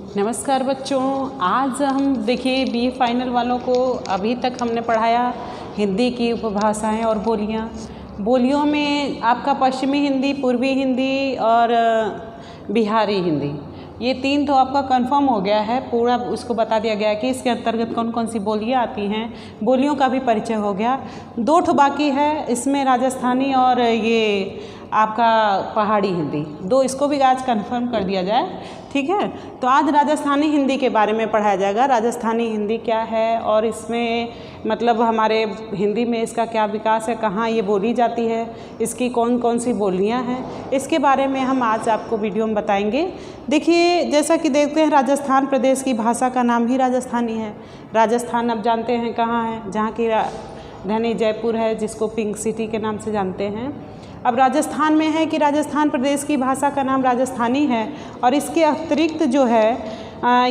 नमस्कार बच्चों, आज हम देखिए बीए फाइनल वालों को अभी तक हमने पढ़ाया हिंदी की उपभाषाएं और बोलियां। बोलियों में आपका पश्चिमी हिंदी, पूर्वी हिंदी और बिहारी हिंदी, ये तीन तो आपका कंफर्म हो गया है। पूरा उसको बता दिया गया है कि इसके अंतर्गत कौन कौन सी बोलियां आती हैं। बोलियों का भी परिचय हो गया। दो ठो बाकी है, इसमें राजस्थानी और ये आपका पहाड़ी हिंदी, दो इसको भी आज कंफर्म कर दिया जाए, ठीक है। तो आज राजस्थानी हिंदी के बारे में पढ़ाया जाएगा। राजस्थानी हिंदी क्या है और इसमें मतलब हमारे हिंदी में इसका क्या विकास है, कहाँ ये बोली जाती है, इसकी कौन कौन सी बोलियाँ हैं, इसके बारे में हम आज आपको वीडियो में बताएंगे। देखिए, जैसा कि देखते हैं, राजस्थान प्रदेश की भाषा का नाम ही राजस्थानी है। राजस्थान अब जानते हैं कहाँ है, जहाँ की राजधानी जयपुर है, जिसको पिंक सिटी के नाम से जानते हैं। अब राजस्थान में है कि राजस्थान प्रदेश की भाषा का नाम राजस्थानी है और इसके अतिरिक्त जो है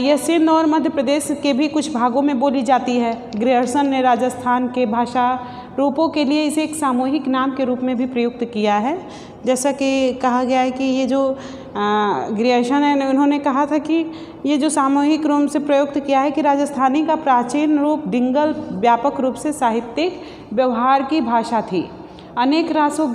यह सिंध और मध्य प्रदेश के भी कुछ भागों में बोली जाती है। ग्रियर्सन ने राजस्थान के भाषा रूपों के लिए इसे एक सामूहिक नाम के रूप में भी प्रयुक्त किया है। जैसा कि कहा गया है कि ये जो ग्रियर्सन है, उन्होंने कहा था कि ये जो सामूहिक रूप से प्रयुक्त किया है कि राजस्थानी का प्राचीन रूप डिंगल व्यापक रूप से साहित्यिक व्यवहार की भाषा थी। अनेक रासों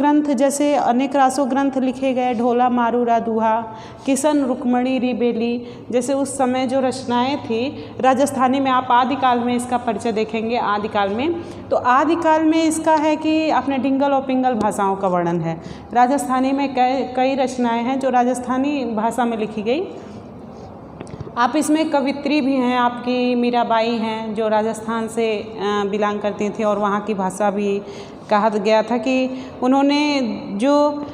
ग्रंथ लिखे गए, ढोला मारूरा दुहा, किशन रुक्मणी रिबेली, जैसे उस समय जो रचनाएं थी राजस्थानी में। आप आदिकाल में इसका परिचय देखेंगे। आदिकाल में तो आदिकाल में इसका है कि अपने डिंगल और पिंगल भाषाओं का वर्णन है। राजस्थानी में कई रचनाएं हैं जो राजस्थानी भाषा में लिखी गई। आप इसमें कवित्री भी हैं, आपकी मीराबाई हैं जो राजस्थान से बिलोंग करती थी और वहाँ की भाषा भी कहा गया था कि उन्होंने जो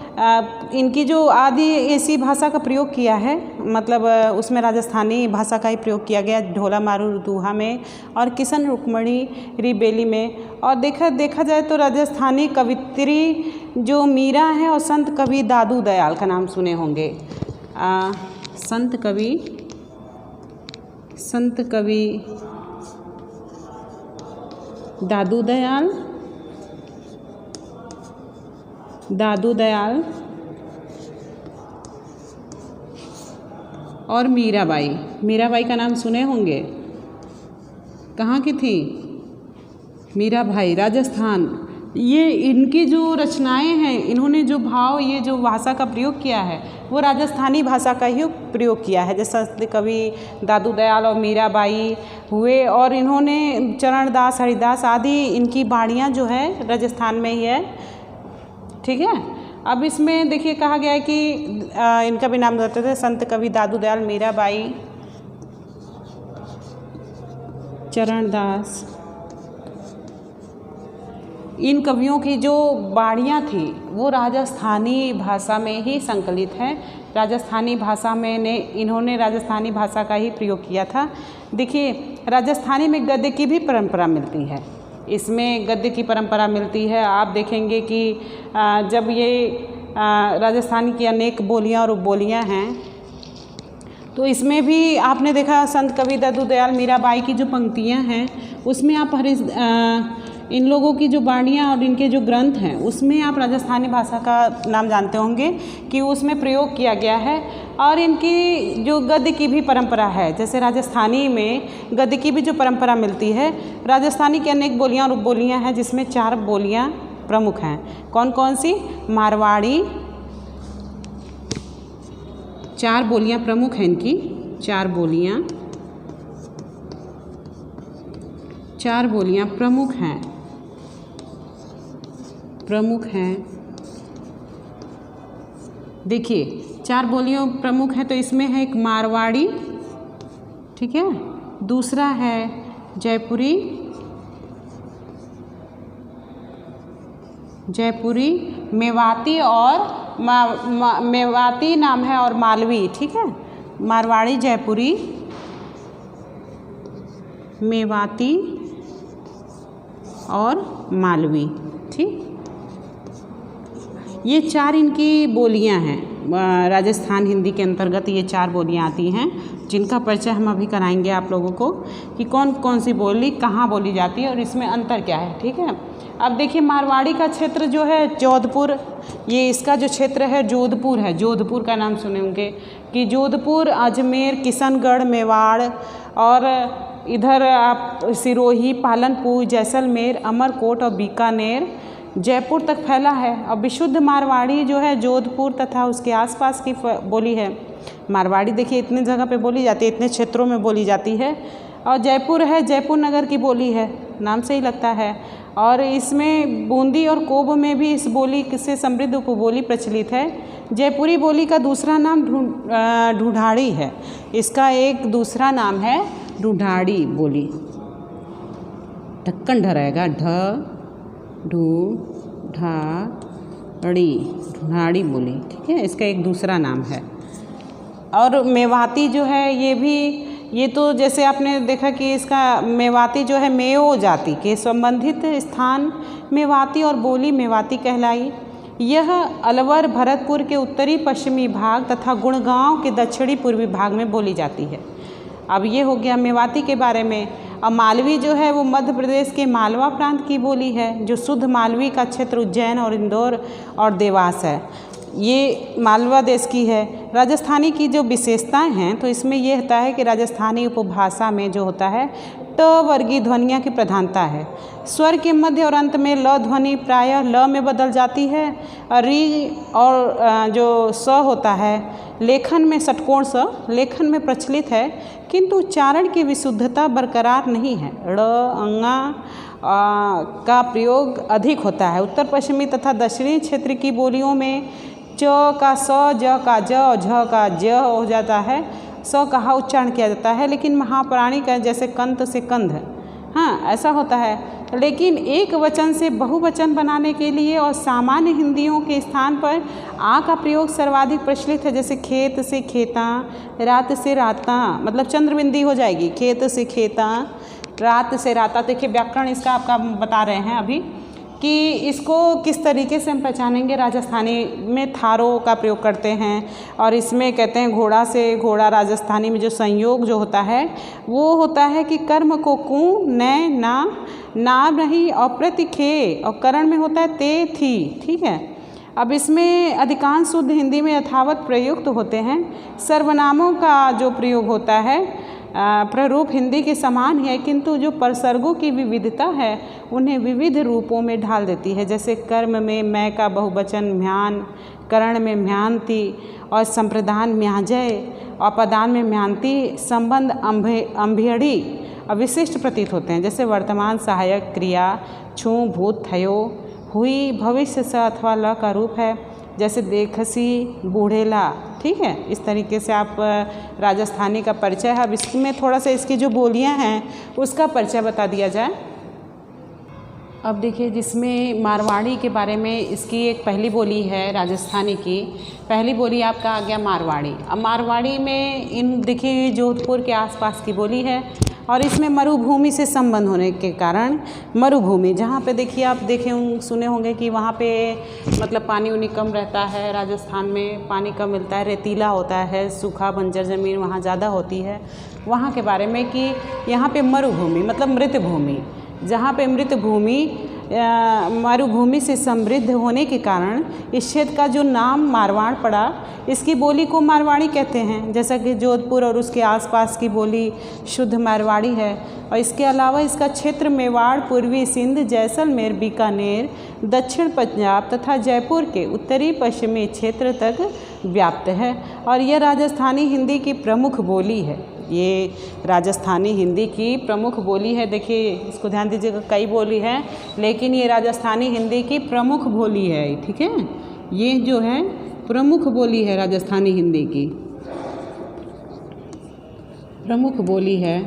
इनकी जो आदि ऐसी भाषा का प्रयोग किया है, मतलब उसमें राजस्थानी भाषा का ही प्रयोग किया गया, ढोला मारू दुहा में और किशन रुक्मणी रिबेली में। और देखा जाए तो राजस्थानी कवित्री जो मीरा हैं और संत कवि दादू दयाल का नाम सुने होंगे। संत कवि दादू और मीराबाई का नाम सुने होंगे। कहाँ की थी मीराबाई? राजस्थान। ये इनकी जो रचनाएं हैं, इन्होंने जो भाव, ये जो भाषा का प्रयोग किया है वो राजस्थानी भाषा का ही प्रयोग किया है। जैसे कवि दादू दयाल और मीराबाई हुए, और इन्होंने चरणदास, हरिदास आदि इनकी बाणियाँ जो है राजस्थान में ही है, ठीक है। अब इसमें देखिए कहा गया है कि इनका भी नाम बताते थे, संत कवि दादू दयाल, मीराबाई, चरणदास। इन कवियों की जो बाणियाँ थी वो राजस्थानी भाषा में ही संकलित है। राजस्थानी भाषा में इन्होंने राजस्थानी भाषा का ही प्रयोग किया था। देखिए, राजस्थानी में गद्य की भी परंपरा मिलती है। इसमें गद्य की परंपरा मिलती है। आप देखेंगे कि जब ये राजस्थानी की अनेक बोलियां और उपबोलियां हैं, तो इसमें भी आपने देखा संत कवि दादू दयाल, मीराबाई की जो पंक्तियां हैं उसमें आप इन लोगों की जो बाणियाँ और इनके जो ग्रंथ हैं उसमें आप राजस्थानी भाषा का नाम जानते होंगे कि उसमें प्रयोग किया गया है। और इनकी जो गद्य की भी परंपरा है, जैसे राजस्थानी में गद्य की भी जो परंपरा मिलती है। राजस्थानी की अनेक बोलियाँ और उपबोलियाँ हैं, जिसमें 4 बोलियाँ प्रमुख हैं। कौन कौन सी? मारवाड़ी, 4 बोलियाँ प्रमुख हैं इनकी, 4 बोलियाँ प्रमुख हैं। देखिए, 4 बोलियाँ प्रमुख हैं, तो इसमें है एक मारवाड़ी, ठीक है, दूसरा है जयपुरी, मेवाती और मेवाती नाम है, और मालवी, ठीक है। मारवाड़ी, जयपुरी, मेवाती और मालवी, ठीक। ये 4 इनकी बोलियां हैं। राजस्थान हिंदी के अंतर्गत ये 4 बोलियाँ आती हैं, जिनका परिचय हम अभी कराएंगे आप लोगों को कि कौन कौन सी बोली कहाँ बोली जाती है और इसमें अंतर क्या है। ठीक है, अब देखिए मारवाड़ी का क्षेत्र जो है जोधपुर, ये इसका जो क्षेत्र है जोधपुर है। जोधपुर का नाम सुने होंगे कि जोधपुर, अजमेर, किशनगढ़, मेवाड़ और इधर आप सिरोही, पालनपुर, जैसलमेर, अमरकोट और बीकानेर, जयपुर तक फैला है। और विशुद्ध मारवाड़ी जो है जोधपुर तथा उसके आसपास की बोली है। मारवाड़ी देखिए इतने जगह पे बोली जाती है, इतने क्षेत्रों में बोली जाती है। और जयपुर है, जयपुर नगर की बोली है, नाम से ही लगता है। और इसमें बूंदी और कोब में भी इस बोली से समृद्ध उपबोली प्रचलित है। जयपुरी बोली का दूसरा नाम ढूंढाड़ी है। इसका एक दूसरा नाम है ढूंढाड़ी बोली। ढक्कन ढ रहेगा, ढ ढूंढाड़ी, ढूंढाड़ी बोली। ठीक है, इसका एक दूसरा नाम है। और मेवाती जो है ये तो जैसे आपने देखा कि इसका मेवाती जो है मेओ जाति के संबंधित स्थान मेवाती और बोली मेवाती कहलाई। यह अलवर, भरतपुर के उत्तरी पश्चिमी भाग तथा गुड़गांव के दक्षिणी पूर्वी भाग में बोली जाती है। अब ये हो गया मेवाती के बारे में। अब मालवी जो है वो मध्य प्रदेश के मालवा प्रांत की बोली है, जो शुद्ध मालवी का क्षेत्र उज्जैन और इंदौर और देवास है, ये मालवा देश की है। राजस्थानी की जो विशेषताएं हैं तो इसमें ये होता है कि राजस्थानी उपभाषा में जो होता है ट वर्गीय ध्वनियों की प्रधानता है। स्वर के मध्य और अंत में ल ध्वनि प्रायः ल में बदल जाती है। री और जो स होता है लेखन में षटकोण स लेखन में प्रचलित है, किंतु उच्चारण की विशुद्धता बरकरार नहीं है। ड़ अंगा का प्रयोग अधिक होता है। उत्तर पश्चिमी तथा दक्षिणी क्षेत्र की बोलियों में च का स, ज का ज और झ का ज हो जाता है। स का उच्चारण किया जाता है, लेकिन महाप्राणी का जैसे कंत से कंध, हाँ ऐसा होता है। लेकिन एक वचन से बहुवचन बनाने के लिए और सामान्य हिंदियों के स्थान पर आ का प्रयोग सर्वाधिक प्रचलित है। जैसे खेत से खेता, रात से राता, मतलब चंद्रबिंदी हो जाएगी, खेत से खेता, रात से राता। देखिए व्याकरण इसका आपका बता रहे हैं अभी कि इसको किस तरीके से हम पहचानेंगे। राजस्थानी में थारो का प्रयोग करते हैं और इसमें कहते हैं घोड़ा से घोड़ा। राजस्थानी में जो संयोग जो होता है वो होता है कि कर्म को कु, नय, ना नहीं और प्रतिखे, और करण में होता है ते, थी। ठीक है, अब इसमें अधिकांश शुद्ध हिंदी में यथावत प्रयुक्त होते हैं। सर्वनामों का जो प्रयोग होता है प्रारूप हिंदी के समान है, किंतु जो परसर्गों की विविधता है उन्हें विविध रूपों में ढाल देती है। जैसे कर्म में मैं का बहुवचन म्यान, करण में म्यांति और संप्रदान म्याजय और पदान में म्यांति संबंध अम्भेड़ी अविशिष्ट प्रतीत होते हैं। जैसे वर्तमान सहायक क्रिया छू, भूत, थयो, हुई, भविष्य स अथवा ल का रूप है। जैसे देखसी, बूढ़ेला। ठीक है, इस तरीके से आप राजस्थानी का परिचय है। अब इसमें थोड़ा सा इसकी जो बोलियां हैं उसका परिचय बता दिया जाए। अब देखिए जिसमें मारवाड़ी के बारे में इसकी एक पहली बोली है राजस्थानी की। पहली बोली आपका आ गया मारवाड़ी। अब मारवाड़ी में इन देखिए जोधपुर के आसपास की बोली है और इसमें मरुभूमि से संबंध होने के कारण मरुभूमि जहाँ पे देखिए आप सुने होंगे कि वहाँ पे मतलब पानी उनी कम रहता है। राजस्थान में पानी कम मिलता है, रेतीला होता है, सूखा बंजर ज़मीन वहाँ ज़्यादा होती है। वहाँ के बारे में कि यहाँ पे मरुभूमि मतलब मृत भूमि, जहाँ पे मृत भूमि मरुभूमि से समृद्ध होने के कारण इस क्षेत्र का जो नाम मारवाड़ पड़ा, इसकी बोली को मारवाड़ी कहते हैं। जैसा कि जोधपुर और उसके आसपास की बोली शुद्ध मारवाड़ी है। और इसके अलावा इसका क्षेत्र मेवाड़, पूर्वी सिंध, जैसलमेर, बीकानेर, दक्षिण पंजाब तथा जयपुर के उत्तरी पश्चिमी क्षेत्र तक व्याप्त है। और यह राजस्थानी हिंदी की प्रमुख बोली है। ये राजस्थानी हिंदी की प्रमुख बोली है। देखिए इसको ध्यान दीजिएगा, कई बोली है लेकिन ये राजस्थानी हिंदी की प्रमुख बोली है। ठीक है, ये जो है प्रमुख बोली है, राजस्थानी हिंदी की प्रमुख बोली है।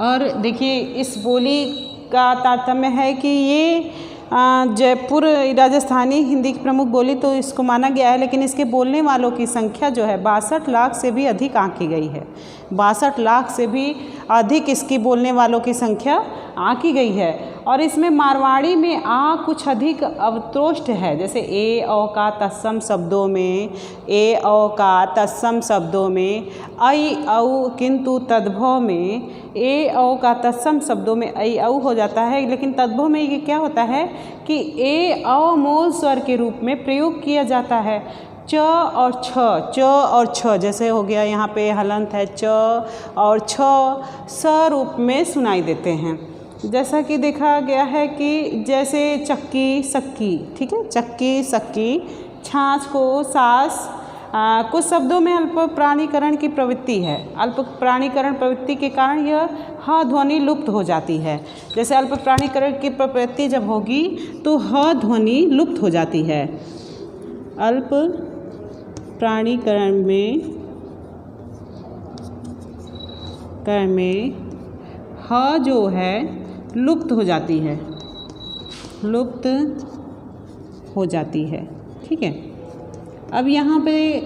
और देखिए इस बोली का तारतम्य है कि ये जयपुर राजस्थानी हिंदी की प्रमुख बोली तो इसको माना गया है, लेकिन इसके बोलने वालों की संख्या जो है 62 लाख से भी अधिक आंकी गई है। 62 लाख से भी अधिक इसकी बोलने वालों की संख्या की गई है। और इसमें मारवाड़ी में आ कुछ अधिक अवतोष्ट है, जैसे ए औ का तत्सम शब्दों में, ए औ का तत्सम शब्दों में, ऐ औ किंतु तद्भव में ए औ का तत्सम शब्दों में ऐ औ हो जाता है, लेकिन तद्भव में ये क्या होता है कि ए औ मूल स्वर के रूप में प्रयोग किया जाता है। च और छ, च और छ जैसे हो गया यहाँ पे हलंत है, च और छ स रूप में सुनाई देते हैं। जैसा कि देखा गया है कि जैसे चक्की सक्की, ठीक है, चक्की सक्की, छाछ को सास, कुछ शब्दों में अल्प प्राणीकरण की प्रवृत्ति है। अल्प प्राणीकरण प्रवृत्ति के कारण यह ह ध्वनि लुप्त हो जाती है। जैसे अल्प प्राणीकरण की प्रवृत्ति जब होगी तो ह ध्वनि लुप्त हो जाती है। अल्प प्राणीकरण में ह जो है लुप्त हो जाती है, लुप्त हो जाती है, ठीक है। अब यहाँ पे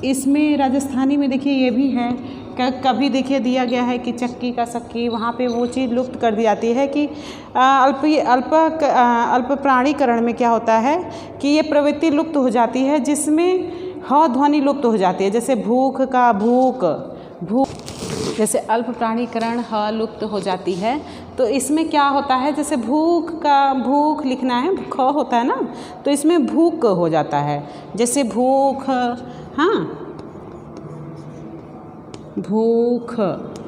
इसमें राजस्थानी में देखिए ये भी है, कभी देखिए दिया गया है कि चक्की का सक्की, वहाँ पे वो चीज़ लुप्त कर दी जाती है कि अल्प प्राणीकरण में क्या होता है कि ये प्रवृत्ति लुप्त हो जाती है, जिसमें ह ध्वनि लुप्त हो जाती है। जैसे भूख का भूख, भूख, जैसे अल्प प्राणीकरण ह लुप्त हो जाती है, तो इसमें क्या होता है, जैसे भूख का भूख लिखना है, ख होता है ना, तो इसमें भूख हो जाता है। जैसे भूख, हाँ, भूख,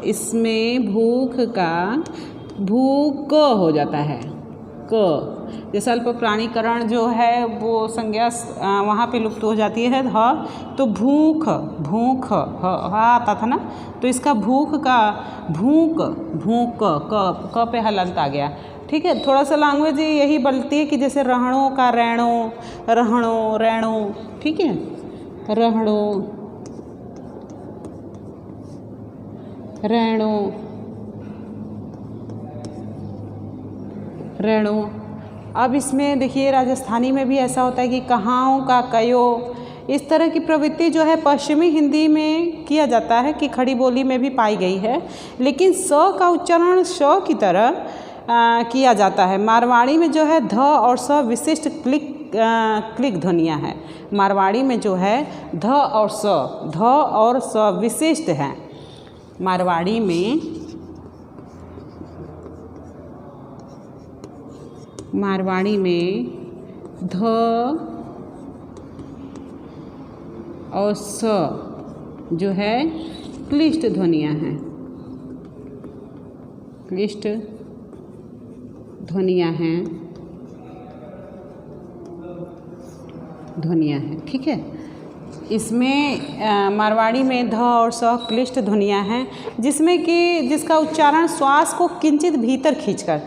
इसमें भूख का भूख हो जाता है, क। जैसे अल्प प्राणीकरण जो है वो संज्ञा वहाँ पे लुप्त हो जाती है, ह, तो भूख, भूख ह आता था ना, तो इसका भूख का भूख, भूख, क पे हलंत आ गया, ठीक है। थोड़ा सा लैंग्वेज यही बोलती है कि जैसे रहणों का रैणो, रहणो, रैणो, ठीक है, रहणो, रैणो, रैणो। अब इसमें देखिए राजस्थानी में भी ऐसा होता है कि कहाओं का कयो, इस तरह की प्रवृत्ति जो है पश्चिमी हिंदी में किया जाता है कि खड़ी बोली में भी पाई गई है, लेकिन स का उच्चारण श की तरह किया जाता है। मारवाड़ी में जो है ध और स विशिष्ट क्लिक ध्वनियाँ हैं। मारवाड़ी में जो है ध और स विशिष्ट हैं। मारवाड़ी में ध और स जो है क्लिष्ट ध्वनियाँ हैं, क्लिष्ट ध्वनियाँ हैं, ठीक है। इसमें मारवाड़ी में ध और स क्लिष्ट ध्वनियाँ हैं, जिसका उच्चारण श्वास को किंचित भीतर खींचकर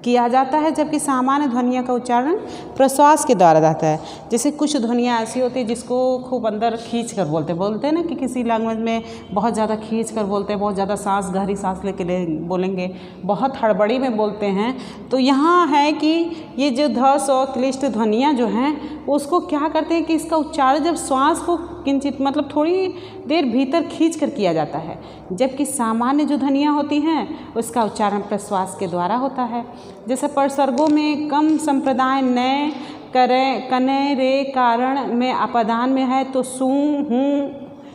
किया जाता है, जबकि सामान्य ध्वनियों का उच्चारण प्रश्वास के द्वारा जाता है। जैसे कुछ ध्वनियाँ ऐसी होती है जिसको खूब अंदर खींच कर बोलते हैं ना, कि किसी लैंग्वेज में बहुत ज़्यादा खींच कर बोलते हैं, बहुत ज़्यादा सांस, गहरी सांस लेके बोलेंगे, बहुत हड़बड़ी में बोलते हैं। तो यहाँ है कि ये जो ध स क्लिष्ट ध्वनियाँ जो हैं उसको क्या करते हैं कि इसका उच्चारण जब श्वास को किंचित मतलब थोड़ी देर भीतर खींच कर किया जाता है, जबकि सामान्य जो ध्वनियाँ होती हैं उसका उच्चारण प्रश्वास के द्वारा होता है। जैसे परसर्गों में कम संप्रदाय नए करे कने रे कारण में अपदान में है, तो सू हूँ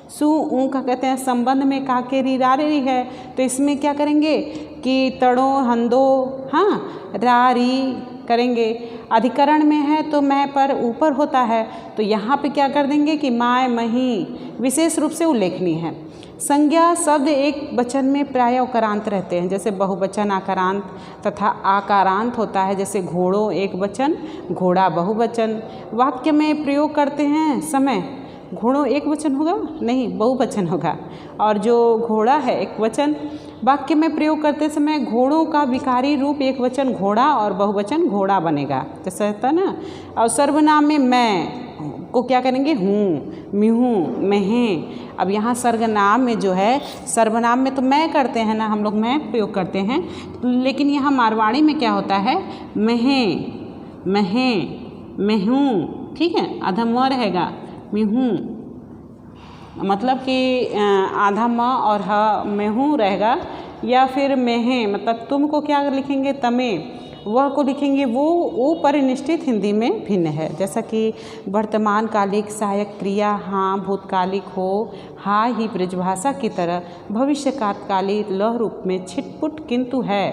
सू ऊ का कहते हैं संबंध में काके री रा री है, तो इसमें क्या करेंगे कि तड़ो हंदो, हाँ, रा री करेंगे। अधिकरण में है तो मैं पर ऊपर होता है, तो यहाँ पे क्या कर देंगे कि माय मही विशेष रूप से उल्लेखनीय है। संज्ञा शब्द एक वचन में प्राय उकारांत रहते हैं, जैसे बहुवचन आकारांत तथा आकारांत होता है। जैसे घोड़ो एक वचन, घोड़ा बहुवचन। वाक्य में प्रयोग करते हैं समय घोड़ों एक वचन होगा नहीं, बहुवचन होगा, और जो घोड़ा है एक वचन। वाक्य में प्रयोग करते समय घोड़ों का विकारी रूप एक वचन घोड़ा और बहुवचन घोड़ा बनेगा, जैसे होता है ना। और सर्वनाम में मैं को क्या करेंगे, हूँ, मिहूँ, महें। अब यहाँ सर्वनाम में जो है, सर्वनाम में तो मैं करते हैं ना हम लोग, मैं प्रयोग करते हैं, लेकिन यहाँ मारवाड़ी में क्या होता है, महें, महें, महूँ, ठीक है, आधा म रहेगा, मिहूँ, मतलब कि आधा म और ह मेहूँ रहेगा, या फिर मेहें, मतलब तुम को क्या लिखेंगे तमें, वह को लिखेंगे वो परिनिष्ठित हिंदी में भिन्न है। जैसा कि वर्तमान कालिक सहायक क्रिया हाँ भूतकालिक हो, हा ही ब्रजभाषा की तरह भविष्य कालिक लह रूप में छिटपुट किंतु है,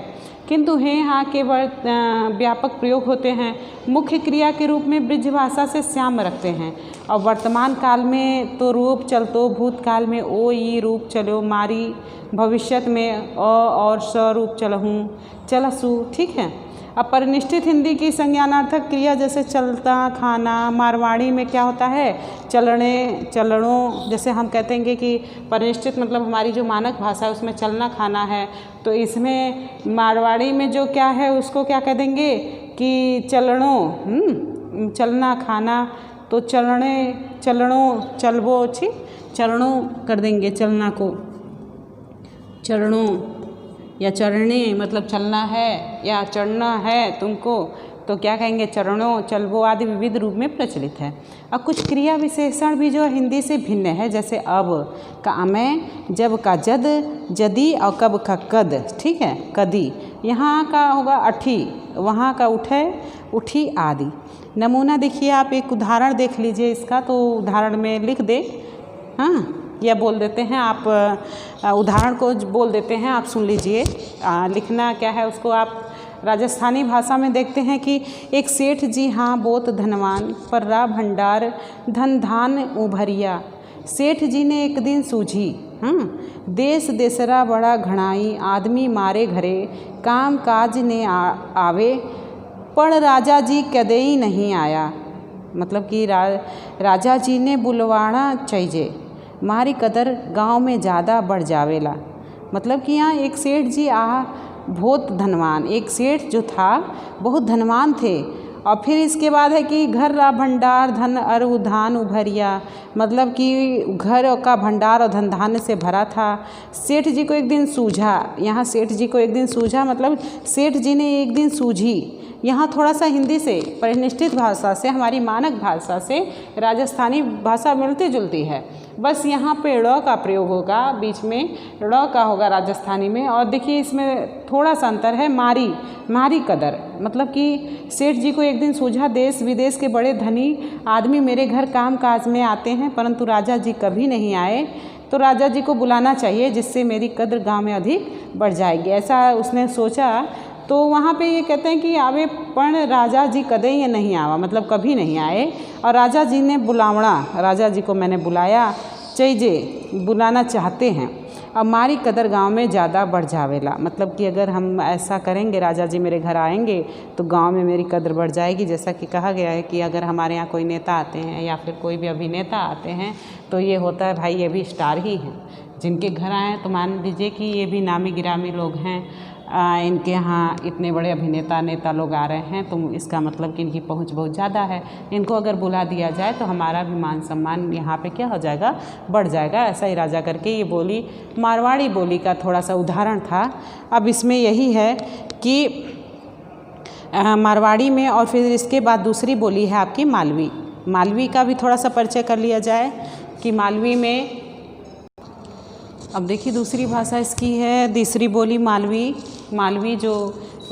किंतु है हाँ के व्यापक प्रयोग होते हैं, मुख्य क्रिया के रूप में ब्रजभाषा से श्याम रखते हैं। और वर्तमान काल में तो रूप चलतो, भूतकाल में ओ ई रूप चलो मारी, भविष्यत में अ और स रूप चलहूँ चलसु, ठीक है। अब परिनिष्ठित हिंदी की संज्ञानार्थक क्रिया जैसे चलता, खाना, मारवाड़ी में क्या होता है चलने, चलनों, जैसे हम कहते हैं कि परिनिष्ठित मतलब हमारी जो मानक भाषा है उसमें चलना खाना है, तो इसमें मारवाड़ी में जो क्या है उसको क्या कह देंगे कि चलनों, चलना खाना, तो चलने, चलनों, चलबो, ठीक, चरणों कर देंगे चलना को, चरणों, या चढ़ने मतलब चलना है या चढ़ना है तुमको, तो क्या कहेंगे चरणों, चलबो आदि विविध रूप में प्रचलित है। अब कुछ क्रिया विशेषण भी जो हिंदी से भिन्न है, जैसे अब का अमय, जब का जद, जदी और कब का कद, ठीक है, कदी, यहाँ का होगा अठी, वहाँ का उठे, उठी आदि। नमूना देखिए आप, एक उदाहरण देख लीजिए इसका, तो उदाहरण में लिख दे, हाँ, या बोल देते हैं आप, उदाहरण को बोल देते हैं, आप सुन लीजिए। लिखना क्या है उसको आप राजस्थानी भाषा में देखते हैं कि एक सेठ जी हाँ बहुत धनवान, पर्रा भंडार धन धान उभरिया। सेठ जी ने एक दिन सूझी, देश देसरा बड़ा घणाई, आदमी मारे घरे, काम काज ने आवे, पण राजा जी कदेई नहीं आया। मतलब कि राजा जी ने बुलवाना चाहिए, मारी कदर गांव में ज़्यादा बढ़ जावेला। मतलब कि यहाँ एक सेठ जी बहुत धनवान, एक सेठ जो था बहुत धनवान थे, और फिर इसके बाद है कि घर रा भंडार धन अरु धान उभरिया, मतलब कि घर का भंडार और धन धान्य से भरा था। सेठ जी को एक दिन सूझा, यहाँ सेठ जी को एक दिन सूझा मतलब सेठ जी ने एक दिन सूझी। यहाँ थोड़ा सा हिंदी से परिनिष्ठित भाषा से हमारी मानक भाषा से राजस्थानी भाषा मिलती जुलती है, बस यहाँ पे ड़ का प्रयोग होगा, बीच में ड़ का होगा राजस्थानी में। और देखिए इसमें थोड़ा सा अंतर है, मारी, मारी कदर, मतलब कि सेठ जी को एक दिन सूझा देश विदेश के बड़े धनी आदमी मेरे घर काम काज में आते हैं, परंतु राजा जी कभी नहीं आए, तो राजा जी को बुलाना चाहिए जिससे मेरी कद्र गांव में अधिक बढ़ जाएगी, ऐसा उसने सोचा। तो वहाँ पे ये कहते हैं कि आवे पण राजा जी कदे ये नहीं आवा, मतलब कभी नहीं आए, और राजा जी ने बुलावना, राजा जी को मैंने बुलाया, चाहिए बुलाना चाहते हैं, अब मारी कदर गांव में ज़्यादा बढ़ जावेला। मतलब कि अगर हम ऐसा करेंगे, राजा जी मेरे घर आएंगे तो गांव में मेरी कदर बढ़ जाएगी। जैसा कि कहा गया है कि अगर हमारे यहाँ कोई नेता आते हैं या फिर कोई भी अभिनेता आते हैं तो ये होता है भाई ये भी स्टार ही हैं, जिनके घर आए तो मान लीजिए कि ये भी नामी गिरामी लोग हैं, इनके यहाँ इतने बड़े अभिनेता नेता लोग आ रहे हैं, तो इसका मतलब कि इनकी पहुंच बहुत ज़्यादा है, इनको अगर बुला दिया जाए तो हमारा भी मान सम्मान यहाँ पे क्या हो जाएगा, बढ़ जाएगा। ऐसा ही राजा करके ये बोली मारवाड़ी बोली का थोड़ा सा उदाहरण था। अब इसमें यही है कि मारवाड़ी में, और फिर इसके बाद दूसरी बोली है आपकी मालवी। मालवी का भी थोड़ा सा परिचय कर लिया जाए कि मालवी में, अब देखिए दूसरी भाषा इसकी है, तीसरी बोली मालवी। मालवी जो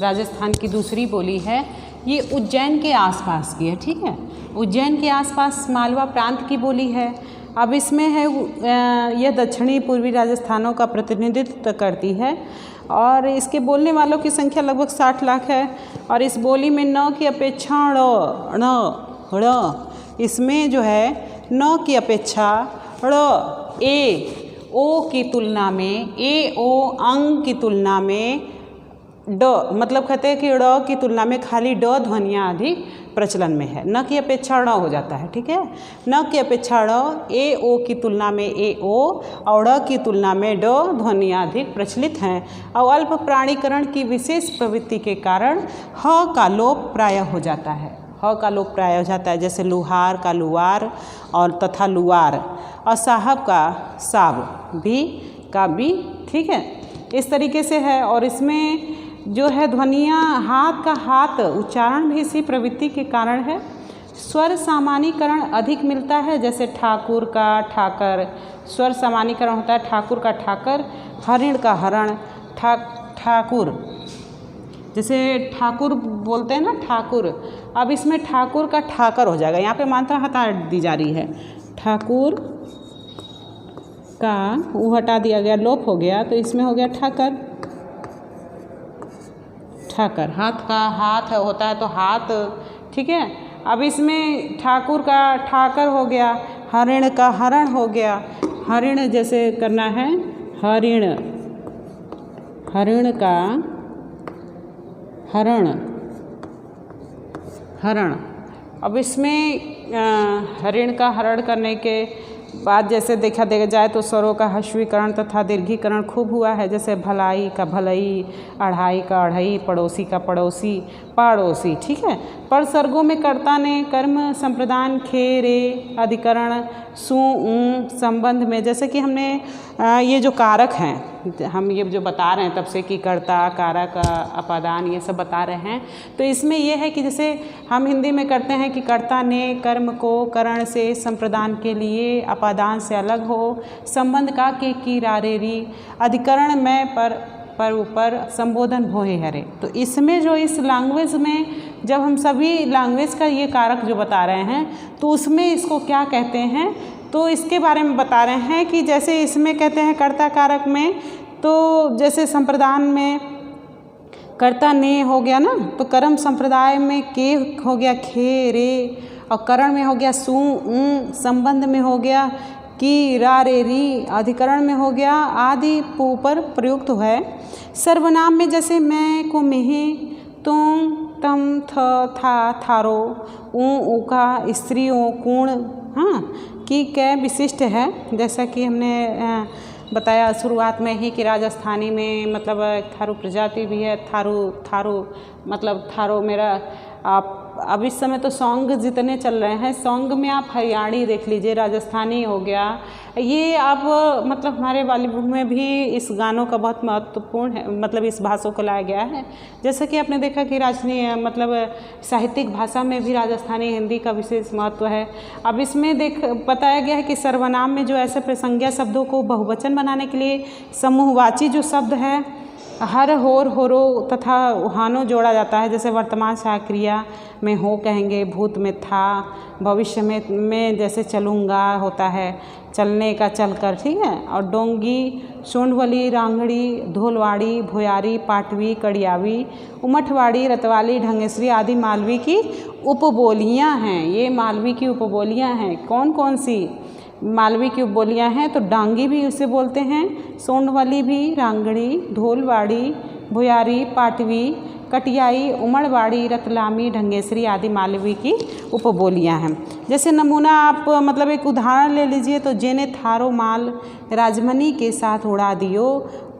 राजस्थान की दूसरी बोली है, ये उज्जैन के आसपास की है, ठीक है, उज्जैन के आसपास मालवा प्रांत की बोली है। अब इसमें है यह दक्षिणी पूर्वी राजस्थानों का प्रतिनिधित्व करती है, और इसके बोलने वालों की संख्या लगभग 60 लाख है। और इस बोली में न की अपेक्षा ड़, इसमें जो है न की अपेक्षा ड़, ए ओ की तुलना में, ए ओ अंग की तुलना में ड, मतलब कहते हैं कि ड़ की तुलना में खाली ड ध्वनियाँ अधिक प्रचलन में है, न की अपेक्षा ड़ हो जाता है, ठीक है, न की अपेक्षा ड़, ए ओ की तुलना में ए ओ और ड़ की तुलना में ड ध्वनियाँ अधिक प्रचलित हैं। और अल्प प्राणीकरण की विशेष प्रवृत्ति के कारण ह का लोप प्राय हो जाता है, ह का लोप प्राय हो जाता है, जैसे लुहार का लुआर और तथा लुआर, और साहब का साब भी का भी, ठीक है, इस तरीके से है। और इसमें जो है ध्वनियाँ, हाथ का हाथ उच्चारण भी इसी प्रवृत्ति के कारण है। स्वर सामान्यीकरण अधिक मिलता है, जैसे ठाकुर का ठाकर, स्वर सामान्यीकरण होता है ठाकुर का ठाकर, हरिण का हरण, ठाकुर, जैसे ठाकुर बोलते हैं ना, ठाकुर। अब इसमें ठाकुर का ठाकर हो जाएगा, यहाँ पे मात्रा हटा दी जा रही है। ठाकुर का वो हटा दिया गया, लोप हो गया, तो इसमें हो गया ठाकर। ठाकर हाथ का हाथ होता है तो हाथ, ठीक है। अब इसमें ठाकुर का ठाकर हो गया, हरिण का हरण हो गया। हरिण जैसे करना है, हरिण, हरिण का हरण, हरण। अब इसमें हरिण का हरण करने के बाद जैसे देखा जाए तो स्वरों का ह्रस्वीकरण तथा दीर्घीकरण खूब हुआ है। जैसे भलाई का भलई, अढ़ाई का अढ़ई, पड़ोसी का पड़ोसी, पाड़ोसी, ठीक है। पर सर्गों में कर्ता ने कर्म संप्रदान खे रे अधिकरण सु ऊ संबंध में, जैसे कि हमने ये जो कारक हैं, हम ये जो बता रहे हैं तब से कि कर्ता, कारक, अपादान, ये सब बता रहे हैं। तो इसमें ये है कि जैसे हम हिंदी में करते हैं कि कर्ता ने कर्म को करण से संप्रदान के लिए अपादान से अलग हो, संबंध का के की रारेरी, अधिकरण में पर ऊपर, संबोधन भोहे हरे। तो इसमें जो इस लैंग्वेज में जब हम सभी लैंग्वेज का ये कारक जो बता रहे हैं तो उसमें इसको क्या कहते हैं, तो इसके बारे में बता रहे हैं कि जैसे इसमें कहते हैं कर्ता कारक में, तो जैसे संप्रदान में कर्ता ने हो गया ना, तो कर्म संप्रदाय में के हो गया खे रे, और करण में हो गया सु ऊ, संबंध में हो गया की रा रे री, अधिकरण में हो गया आदि ऊपर प्रयुक्त है। सर्वनाम में जैसे मैं को मेहे, तुम, तम, थ, था, थारो, ऊ का, स्त्रियों, कुण, हाँ, की कै विशिष्ट है। जैसा कि हमने बताया शुरुआत में ही कि राजस्थानी में मतलब थारू प्रजाति भी है। थारू मतलब थारो मेरा। आप अब इस समय तो सॉन्ग जितने चल रहे हैं, सॉन्ग में आप हरियाणी देख लीजिए, राजस्थानी हो गया, ये आप मतलब हमारे बॉलीवुड में भी इस गानों का बहुत महत्वपूर्ण है, मतलब इस भाषा को लाया गया है। जैसा कि आपने देखा कि मतलब साहित्यिक भाषा में भी राजस्थानी हिंदी का विशेष महत्व है। अब इसमें बताया गया है कि सर्वनाम में जो ऐसे प्रसंज्ञा शब्दों को बहुवचन बनाने के लिए समूहवाची जो शब्द है हर, होर, होरो तथा हानो जोड़ा जाता है। जैसे वर्तमान सहायक क्रिया में हो कहेंगे, भूत में था, भविष्य में जैसे चलूँगा होता है, चलने का चल कर, ठीक है। और डोंगी, सोंडवली, रांगड़ी, धोलवाड़ी, भोयारी, पाटवी, कड़ियावी, उमठवाड़ी, रतवाली, ढंगेसरी आदि मालवी की उपबोलियाँ हैं। ये मालवी की उपबोलियाँ हैं। कौन कौन सी मालवी की उपबोलियाँ हैं? तो डांगी भी उसे बोलते हैं, सोंडवली भी, रांगड़ी, धोलवाड़ी, भुयारी, पाटवी, कटियाई, उमड़वाड़ी, रतलामी, ढंगेसरी आदि मालवी की उपबोलियाँ हैं। जैसे नमूना आप मतलब एक उदाहरण ले लीजिए, तो जेने थारो माल राजमनी के साथ उड़ा दियो,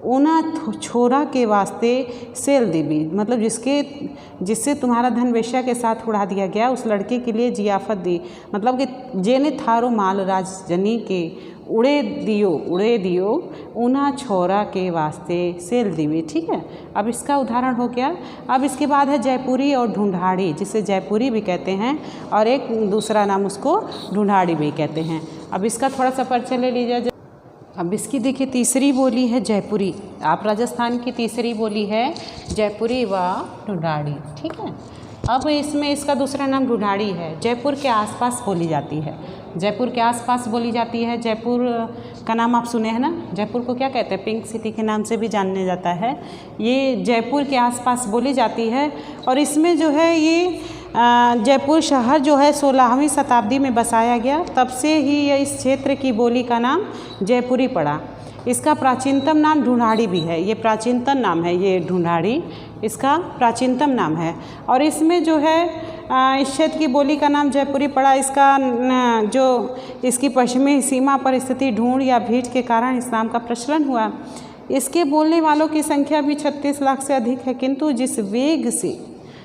ऊना छोरा के वास्ते सेल देवी, मतलब जिससे तुम्हारा धन वेश्या के साथ उड़ा दिया गया, उस लड़के के लिए जियाफत दी। मतलब कि जेने थारो माल राजजनी के उड़े दियो ऊना छोरा के वास्ते सेल देवी, ठीक है। अब इसका उदाहरण हो गया। अब इसके बाद है जयपुरी और ढूंढाड़ी, जिसे जयपुरी भी कहते हैं और एक दूसरा नाम उसको ढूंढाड़ी भी कहते हैं। अब इसका थोड़ा सा परिचय ले लीजिए। अब इसकी देखिए तीसरी बोली है जयपुरी। आप राजस्थान की तीसरी बोली है जयपुरी व ढूंढाड़ी, ठीक है। अब इसमें इसका दूसरा नाम ढूंढाड़ी है। जयपुर के आसपास बोली जाती है, जयपुर के आसपास बोली जाती है। जयपुर का नाम आप सुने हैं ना, जयपुर को क्या कहते हैं? पिंक सिटी के नाम से भी जाने जाता है। ये जयपुर के आसपास बोली जाती है। और इसमें जो है ये जयपुर शहर जो है 16वीं शताब्दी में बसाया गया, तब से ही ये इस क्षेत्र की बोली का नाम जयपुरी पड़ा। इसका प्राचीनतम नाम ढूंढाड़ी भी है। ये प्राचीनतम नाम है, ये ढूंढाड़ी इसका प्राचीनतम नाम है। और इसमें जो है इस क्षेत्र की बोली का नाम जयपुरी पड़ा। इसका जो इसकी पश्चिमी सीमा पर स्थिति ढूंढ या भीट के कारण इस नाम का प्रचलन हुआ। इसके बोलने वालों की संख्या भी 36 लाख से अधिक है, किंतु जिस वेग से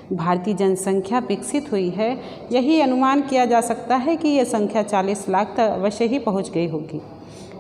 भारतीय जनसंख्या विकसित हुई है, यही अनुमान किया जा सकता है कि यह संख्या 40 लाख तक अवश्य ही पहुंच गई होगी।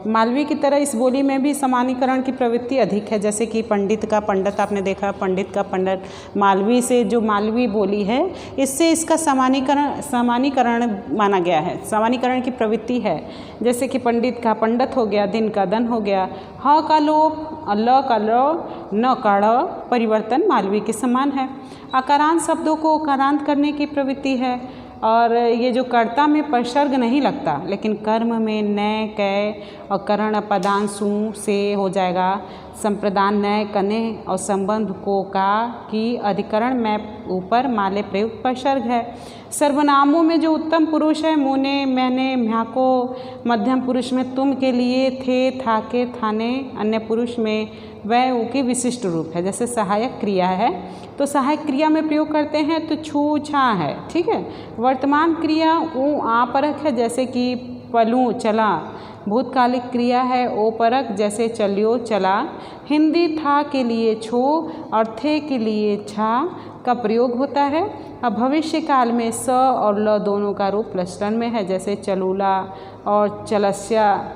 मालवी की तरह इस बोली में भी समानीकरण की प्रवृत्ति अधिक है। जैसे कि पंडित का पंडित, आपने देखा पंडित का पंडित, मालवी से जो मालवी बोली है, इससे इसका समानीकरण माना गया है, समानीकरण की प्रवृत्ति है। जैसे कि पंडित का पंडित हो गया, दिन का दन हो गया, ह का लोप, ल का ल, न कड़ परिवर्तन मालवी के समान है। अकारांत शब्दों को उकारांत करने की प्रवृत्ति है और ये जो कर्ता में परसर्ग नहीं लगता, लेकिन कर्म में न, कै और करण पदांशु से हो जाएगा। संप्रदान न, कने और संबंध को का की अधिकरण में ऊपर माले प्रयुक्त परसर्ग है। सर्वनामों में जो उत्तम पुरुष है मोने, मैंने, म्याको, मध्यम पुरुष में तुम के लिए, थे, था के, थाने, अन्य पुरुष में वह ऊ की विशिष्ट रूप है। जैसे सहायक क्रिया है तो सहायक क्रिया में प्रयोग करते हैं तो छू, छा है, ठीक है। वर्तमान क्रिया ऊ, आ परक है, जैसे कि पलूँ, चला। भूतकालिक क्रिया है ओ परक, जैसे चलियो, चला। हिंदी था के लिए छो और थे के लिए छा का प्रयोग होता है। अब भविष्य काल में स और ल दोनों का रूप प्लसटन में है, जैसे चलूला और चलस्या।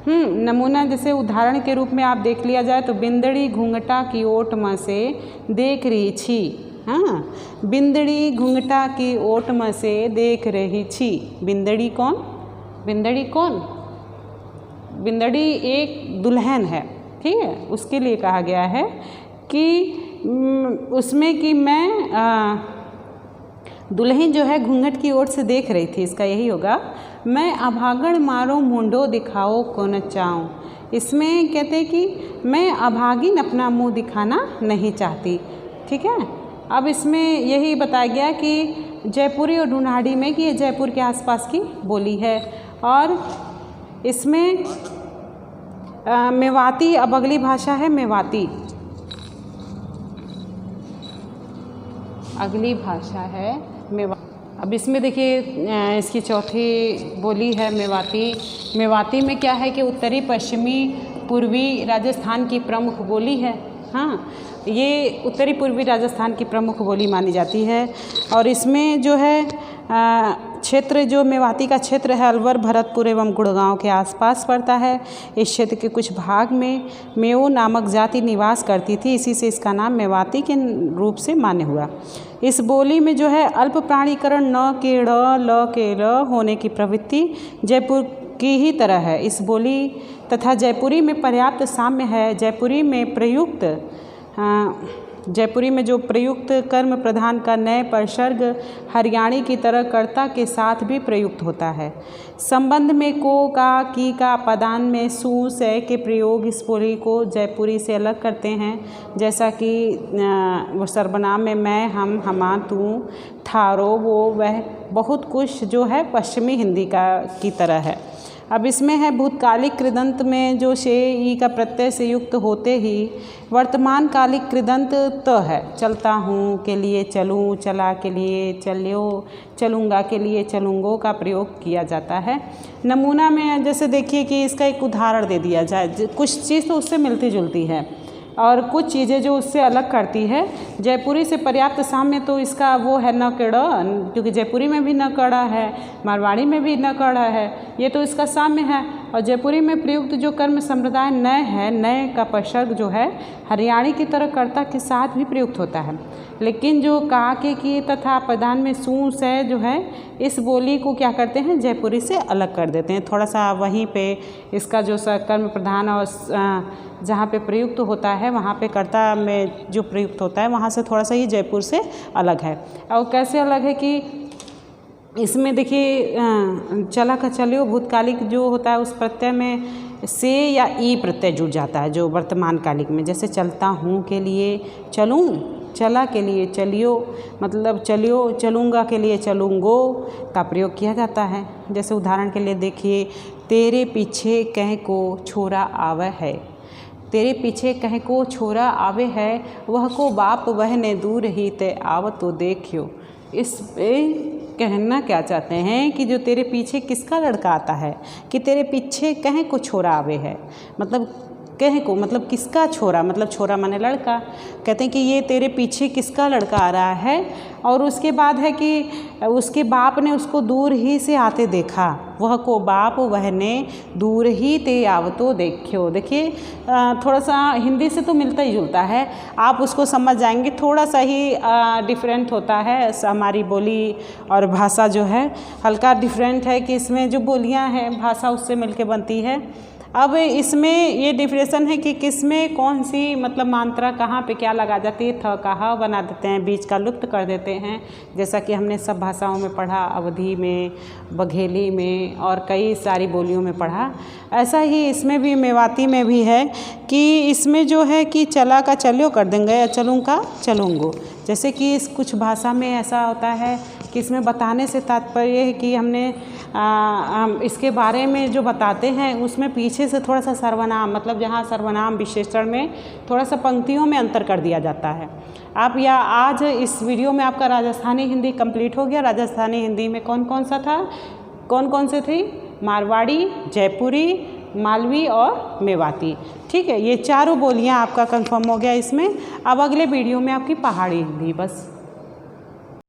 नमूना जैसे उदाहरण के रूप में आप देख लिया जाए तो बिंदड़ी घूंघटा की ओट में से देख रही छी। हाँ, बिंदड़ी घूंघटा की ओट में से देख रही छी। बिंदड़ी कौन? बिंदड़ी कौन? बिंदड़ी एक दुल्हन है, ठीक है। उसके लिए कहा गया है कि उसमें कि मैं दुल्हन जो है घूंघट की ओर से देख रही थी, इसका यही होगा। मैं अभागण मारो मुंडो दिखाओ को न चाहूँ। इसमें कहते हैं कि मैं अभागिन अपना मुंह दिखाना नहीं चाहती, ठीक है। अब इसमें यही बताया गया कि जयपुरी और ढूंढाड़ी में कि ये जयपुर के आसपास की बोली है। और इसमें मेवाती अब अगली भाषा है मेवाती। अगली भाषा है मेवाती। अब इसमें देखिए इसकी चौथी बोली है मेवाती। मेवाती में क्या है कि उत्तरी पश्चिमी पूर्वी राजस्थान की प्रमुख बोली है। हाँ, ये उत्तरी पूर्वी राजस्थान की प्रमुख बोली मानी जाती है। और इसमें जो है क्षेत्र जो मेवाती का क्षेत्र है अलवर, भरतपुर एवं गुड़गांव के आसपास पड़ता है। इस क्षेत्र के कुछ भाग में मेओ नामक जाति निवास करती थी, इसी से इसका नाम मेवाती के रूप से मान्य हुआ। इस बोली में जो है अल्प प्राणीकरण न के ड़, ल के ल होने की प्रवृत्ति जयपुर की ही तरह है। इस बोली तथा जयपुरी में पर्याप्त साम्य है। जयपुरी में जो प्रयुक्त कर्म प्रधान का नए परसर्ग हरियाणी की तरह कर्ता के साथ भी प्रयुक्त होता है। संबंध में को, का, की का, पदान में सु, से के प्रयोग इस बोली को जयपुरी से अलग करते हैं। जैसा कि सर्वनाम में मैं, हम, हमा, तू, थारो, वो, वह, बहुत कुछ जो है पश्चिमी हिंदी की तरह है। अब इसमें है भूतकालिक कृदंत में जो शे, ई का प्रत्यय से युक्त होते ही वर्तमान कालिक कृदंत त है। चलता हूँ के लिए चलूँ, चला के लिए चलियो, चलूँगा के लिए चलूँगो का प्रयोग किया जाता है। नमूना में जैसे देखिए कि इसका एक उदाहरण दे दिया जाए। कुछ चीज़ तो उससे मिलती जुलती है और कुछ चीज़ें जो उससे अलग करती है। जयपुरी से पर्याप्त साम्य तो इसका वो है न कड़, क्योंकि जयपुरी में भी न कड़ा है, मारवाड़ी में भी न कड़ा है, ये तो इसका साम्य है। और जयपुरी में प्रयुक्त जो कर्म संप्रदाय नय है, नय का परसर्ग जो है हरियाणी की तरह कर्ता के साथ भी प्रयुक्त होता है। लेकिन जो का, के, की तथा पदान में सु, से जो है इस बोली को क्या करते हैं जयपुरी से अलग कर देते हैं। थोड़ा सा वहीं पे इसका जो कर्म प्रधान और जहाँ पे प्रयुक्त होता है वहाँ पे कर्ता में जो प्रयुक्त होता है वहाँ से थोड़ा सा ये जयपुर से अलग है। और कैसे अलग है कि इसमें देखिए चला का चलियो भूतकालिक जो होता है उस प्रत्यय में से या ई प्रत्यय जुड़ जाता है जो वर्तमान कालिक में। जैसे चलता हूँ के लिए चलूँ, चला के लिए चलियो, मतलब चलियो, चलूँगा के लिए चलूँगो का प्रयोग किया जाता है। जैसे उदाहरण के लिए देखिए, तेरे पीछे कह को छोरा आवे है। तेरे पीछे कह को छोरा आवे है, वह को बाप वह ने दूर ही ते आव तो देखियो। इस कहना क्या चाहते हैं कि जो तेरे पीछे किसका लड़का आता है, कि तेरे पीछे कह को छोरा आवे है, मतलब कह को मतलब किसका छोरा, मतलब छोरा माने लड़का। कहते हैं कि ये तेरे पीछे किसका लड़का आ रहा है। और उसके बाद है कि उसके बाप ने उसको दूर ही से आते देखा, वह को बाप वह ने दूर ही ते आवतो देखियो। देखिए थोड़ा सा हिंदी से तो मिलता ही जुलता है, आप उसको समझ जाएंगे। थोड़ा सा ही डिफरेंट होता है, हमारी बोली और भाषा जो है हल्का डिफरेंट है कि इसमें जो बोलियां हैं भाषा उससे मिलके बनती है। अब इसमें ये डिफरेंशन है कि किस में कौन सी मतलब मात्रा कहाँ पे क्या लगा जाती है। थ का ह बना देते हैं, बीच का लुप्त कर देते हैं, जैसा कि हमने सब भाषाओं में पढ़ा, अवधी में, बघेली में और कई सारी बोलियों में पढ़ा। ऐसा ही इसमें भी, मेवाती में भी है कि इसमें जो है कि चला का चलो कर देंगे या चलूँ का चलूँगो। जैसे कि इस कुछ भाषा में ऐसा होता है कि इसमें बताने से तात्पर्य है कि हमने इसके बारे में जो बताते हैं उसमें पीछे से थोड़ा सा सर्वनाम, मतलब जहाँ सर्वनाम विशेषण में थोड़ा सा पंक्तियों में अंतर कर दिया जाता है। आप या आज इस वीडियो में आपका राजस्थानी हिंदी कंप्लीट हो गया। राजस्थानी हिंदी में कौन कौन सा था, कौन कौन से थी? मारवाड़ी, जयपुरी, मालवी और मेवाती। ठीक है, ये चारों बोलियां आपका कंफर्म हो गया इसमें। अब अगले वीडियो में आपकी पहाड़ी हिंदी। बस।